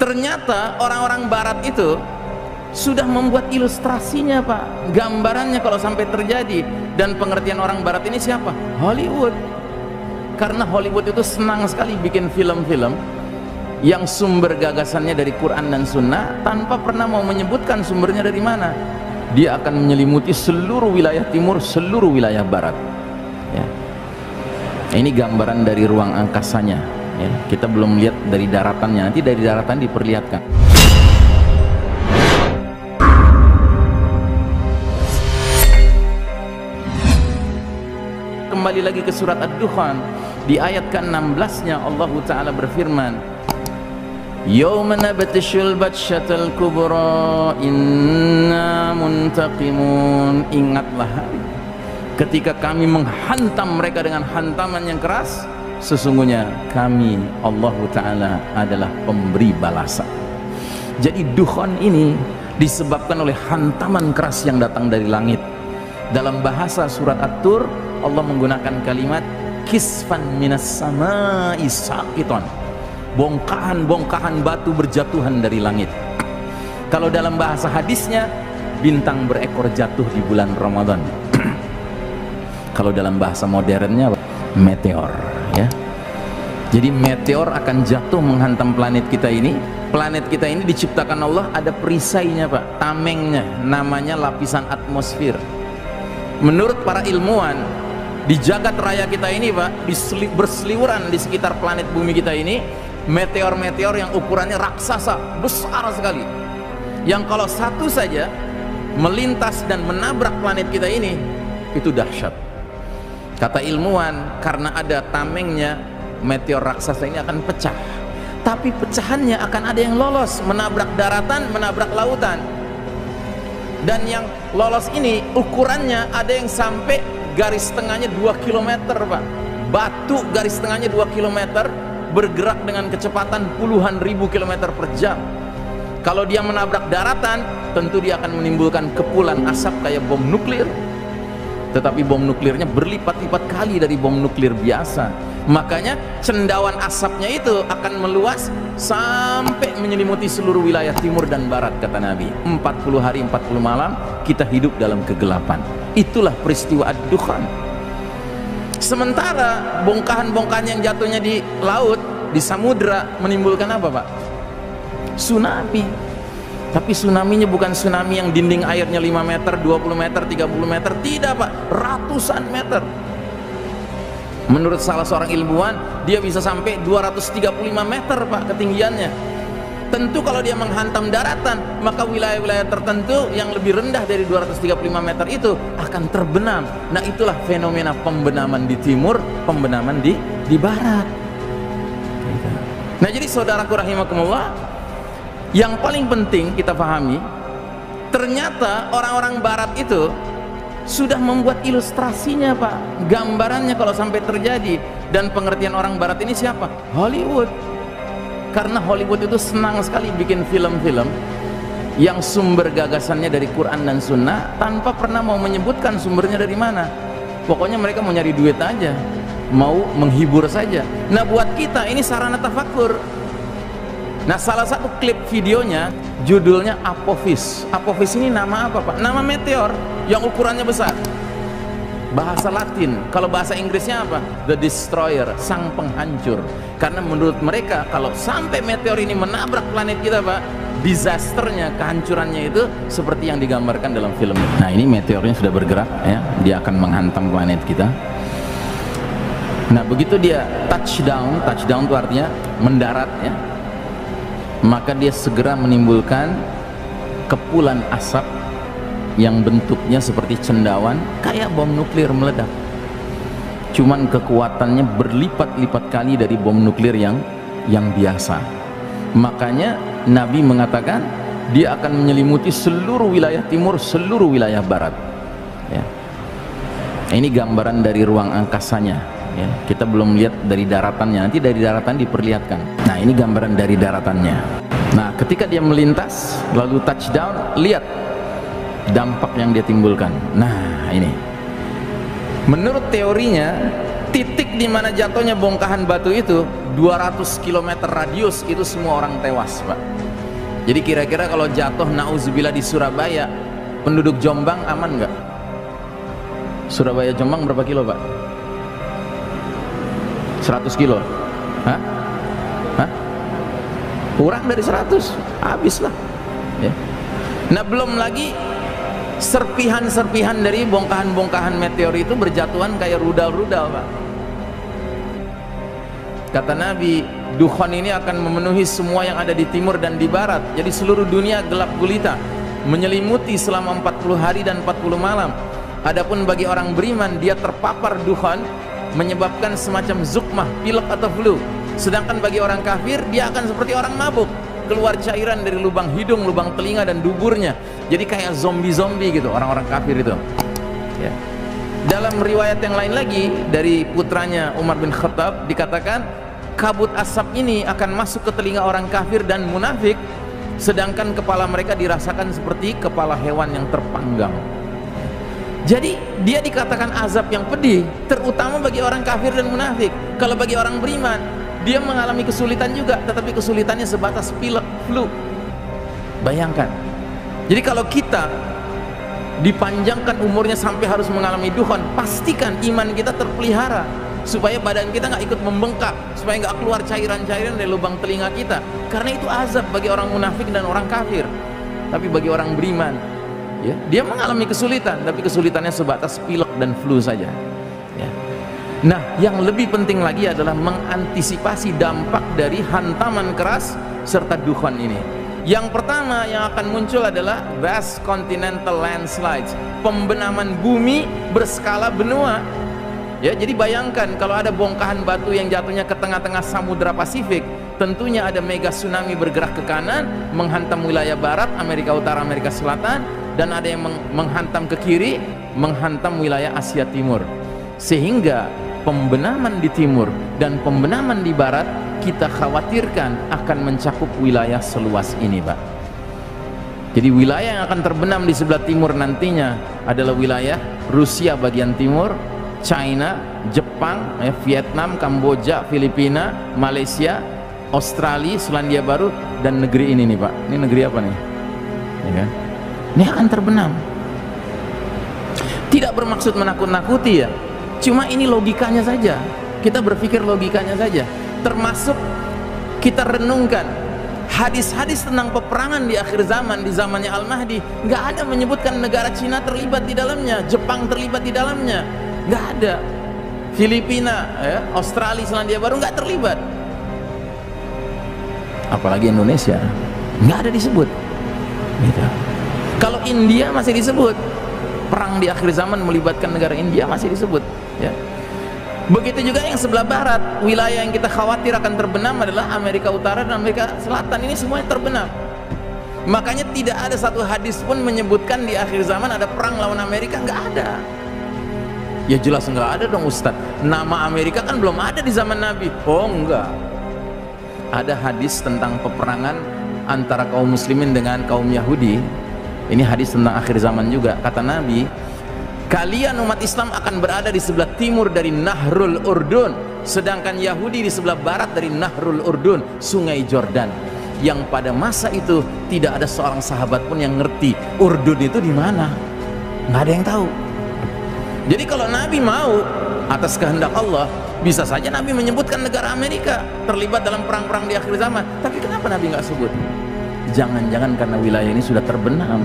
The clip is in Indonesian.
Ternyata orang-orang barat itu sudah membuat ilustrasinya, Pak, gambarannya kalau sampai terjadi. Dan pengertian orang barat ini siapa? Hollywood. Karena Hollywood itu senang sekali bikin film-film yang sumber gagasannya dari Quran dan Sunnah tanpa pernah mau menyebutkan sumbernya dari mana. Dia akan menyelimuti seluruh wilayah timur, seluruh wilayah barat, ya. Ini gambaran dari ruang angkasanya, ya. Kita belum lihat dari daratannya, nanti dari daratan diperlihatkan. Kembali lagi ke surat Ad-Dukhan, di ayat ke-16-nya Allah Ta'ala berfirman, Yawma nabtishul batshatal kubra inna muntaqimun. Ingatlah hari ketika kami menghantam mereka dengan hantaman yang keras, sesungguhnya kami Allah Ta'ala adalah pemberi balasan. Jadi Dukhan ini disebabkan oleh hantaman keras yang datang dari langit. Dalam bahasa surat At-Tur, Allah menggunakan kalimat kisfan minas sama'i saqiton, bongkahan-bongkahan batu berjatuhan dari langit. Kalau dalam bahasa hadisnya, bintang berekor jatuh di bulan Ramadan. Kalau dalam bahasa modernnya, meteor, ya. Jadi meteor akan jatuh menghantam planet kita ini. Planet kita ini diciptakan Allah ada perisainya, Pak, tamengnya, namanya lapisan atmosfer. Menurut para ilmuwan, di jagat raya kita ini, Pak, berseliweran di sekitar planet bumi kita ini meteor-meteor yang ukurannya raksasa, besar sekali, yang kalau satu saja melintas dan menabrak planet kita ini, itu dahsyat. Kata ilmuwan, karena ada tamengnya, meteor raksasa ini akan pecah, tapi pecahannya akan ada yang lolos, menabrak daratan, menabrak lautan. Dan yang lolos ini ukurannya ada yang sampai garis tengahnya 2 km, Pak. Batu garis tengahnya 2 km, bergerak dengan kecepatan puluhan ribu kilometer per jam. Kalau dia menabrak daratan, tentu dia akan menimbulkan kepulan asap kayak bom nuklir. Tetapi bom nuklirnya berlipat-lipat kali dari bom nuklir biasa. Makanya cendawan asapnya itu akan meluas sampai menyelimuti seluruh wilayah timur dan barat, kata Nabi. 40 hari 40 malam kita hidup dalam kegelapan. Itulah peristiwa Ad-Dukhan. Sementara bongkahan-bongkahan yang jatuhnya di laut, di samudra, menimbulkan apa, Pak? Tsunami. Tapi tsunaminya bukan tsunami yang dinding airnya 5 meter, 20 meter, 30 meter. Tidak, Pak, ratusan meter. Menurut salah seorang ilmuwan, dia bisa sampai 235 meter, Pak, ketinggiannya. Tentu kalau dia menghantam daratan, maka wilayah-wilayah tertentu yang lebih rendah dari 235 meter itu akan terbenam. Nah, itulah fenomena pembenaman di timur, pembenaman di barat. Nah, jadi saudaraku rahimakumullah, yang paling penting kita pahami, ternyata orang-orang barat itu sudah membuat ilustrasinya, Pak, gambarannya kalau sampai terjadi. Dan pengertian orang barat ini siapa? Hollywood. Karena Hollywood itu senang sekali bikin film-film yang sumber gagasannya dari Quran dan Sunnah tanpa pernah mau menyebutkan sumbernya dari mana. Pokoknya mereka mau nyari duit aja, mau menghibur saja. Nah, buat kita ini sarana tafakur. Nah, salah satu klip videonya judulnya Apophis. Apophis ini nama apa, Pak? Nama meteor yang ukurannya besar. Bahasa Latin, kalau bahasa Inggrisnya apa? The Destroyer, sang penghancur. Karena menurut mereka kalau sampai meteor ini menabrak planet kita, Pak, disasternya, kehancurannya itu seperti yang digambarkan dalam film. Nah, ini meteornya sudah bergerak, ya. Dia akan menghantam planet kita. Nah, begitu dia touchdown itu artinya mendarat, ya, maka dia segera menimbulkan kepulan asap yang bentuknya seperti cendawan, kayak bom nuklir meledak. Cuman kekuatannya berlipat-lipat kali dari bom nuklir yang biasa. Makanya Nabi mengatakan dia akan menyelimuti seluruh wilayah timur, seluruh wilayah barat, ya. Ini gambaran dari ruang angkasanya, ya. Kita belum lihat dari daratannya, nanti dari daratan diperlihatkan. Nah, ini gambaran dari daratannya. Nah, ketika dia melintas lalu touchdown, lihat dampak yang dia timbulkan. Nah, ini menurut teorinya titik di mana jatuhnya bongkahan batu itu 200 km radius, itu semua orang tewas, Pak. Jadi kira-kira kalau jatuh nauzubillah di Surabaya, penduduk Jombang aman nggak? Surabaya Jombang berapa kilo, Pak? 100 kilo? Hah? Hah? Kurang dari 100, habislah ya. Nah, belum lagi serpihan-serpihan dari bongkahan-bongkahan meteor itu berjatuhan kayak rudal-rudal, Pak. Kata Nabi, dukhon ini akan memenuhi semua yang ada di timur dan di barat. Jadi seluruh dunia gelap gulita, menyelimuti selama 40 hari dan 40 malam. Adapun bagi orang beriman, dia terpapar dukhon, menyebabkan semacam zukmah, pilek atau flu. Sedangkan bagi orang kafir, dia akan seperti orang mabuk, keluar cairan dari lubang hidung, lubang telinga dan duburnya. Jadi kayak zombie-zombie gitu orang-orang kafir itu ya. Dalam riwayat yang lain lagi dari putranya Umar bin Khattab dikatakan, kabut asap ini akan masuk ke telinga orang kafir dan munafik, sedangkan kepala mereka dirasakan seperti kepala hewan yang terpanggang. Jadi dia dikatakan azab yang pedih, terutama bagi orang kafir dan munafik. Kalau bagi orang beriman, dia mengalami kesulitan juga, tetapi kesulitannya sebatas pilek, flu. Bayangkan. Jadi kalau kita dipanjangkan umurnya sampai harus mengalami dukhon, pastikan iman kita terpelihara, supaya badan kita nggak ikut membengkak, supaya nggak keluar cairan-cairan dari lubang telinga kita, karena itu azab bagi orang munafik dan orang kafir. Tapi bagi orang beriman ya, dia mengalami kesulitan, tapi kesulitannya sebatas pilek dan flu saja ya. Nah, yang lebih penting lagi adalah mengantisipasi dampak dari hantaman keras serta dukhon ini. Yang pertama yang akan muncul adalah vast continental landslides, pembenaman bumi berskala benua. Ya, jadi bayangkan kalau ada bongkahan batu yang jatuhnya ke tengah-tengah Samudra Pasifik, tentunya ada mega tsunami bergerak ke kanan, menghantam wilayah barat, Amerika Utara, Amerika Selatan, dan ada yang menghantam ke kiri, menghantam wilayah Asia Timur. Sehingga pembenaman di timur dan pembenaman di barat kita khawatirkan akan mencakup wilayah seluas ini, Pak. Jadi wilayah yang akan terbenam di sebelah timur nantinya adalah wilayah Rusia bagian timur, China, Jepang, Vietnam, Kamboja, Filipina, Malaysia, Australia, Selandia Baru, dan negeri ini nih, Pak. Ini negeri apa nih? Ya kan? Ini akan terbenam. Tidak bermaksud menakut-nakuti ya, cuma ini logikanya saja. Kita berpikir logikanya saja. Termasuk kita renungkan hadis-hadis tentang peperangan di akhir zaman, di zamannya Al-Mahdi, nggak ada menyebutkan negara Cina terlibat di dalamnya, Jepang terlibat di dalamnya, nggak ada. Filipina, ya, Australia, Selandia Baru nggak terlibat. Apalagi Indonesia, nggak ada disebut. Gitu. Kalau India masih disebut, perang di akhir zaman melibatkan negara India masih disebut. Ya. Begitu juga yang sebelah barat, wilayah yang kita khawatir akan terbenam adalah Amerika Utara dan Amerika Selatan. Ini semuanya terbenam. Makanya tidak ada satu hadis pun menyebutkan di akhir zaman ada perang lawan Amerika, nggak ada. Ya jelas nggak ada dong, Ustadz. Nama Amerika kan belum ada di zaman Nabi. Oh enggak. Ada hadis tentang peperangan antara kaum muslimin dengan kaum Yahudi. Ini hadis tentang akhir zaman juga. Kata Nabi, kalian umat Islam akan berada di sebelah timur dari Nahrul Urdun, sedangkan Yahudi di sebelah barat dari Nahrul Urdun, sungai Jordan. Yang pada masa itu tidak ada seorang sahabat pun yang ngerti Urdun itu di mana. Nggak ada yang tahu. Jadi kalau Nabi mau atas kehendak Allah, bisa saja Nabi menyebutkan negara Amerika terlibat dalam perang-perang di akhir zaman. Tapi kenapa Nabi nggak sebut? Jangan-jangan karena wilayah ini sudah terbenam.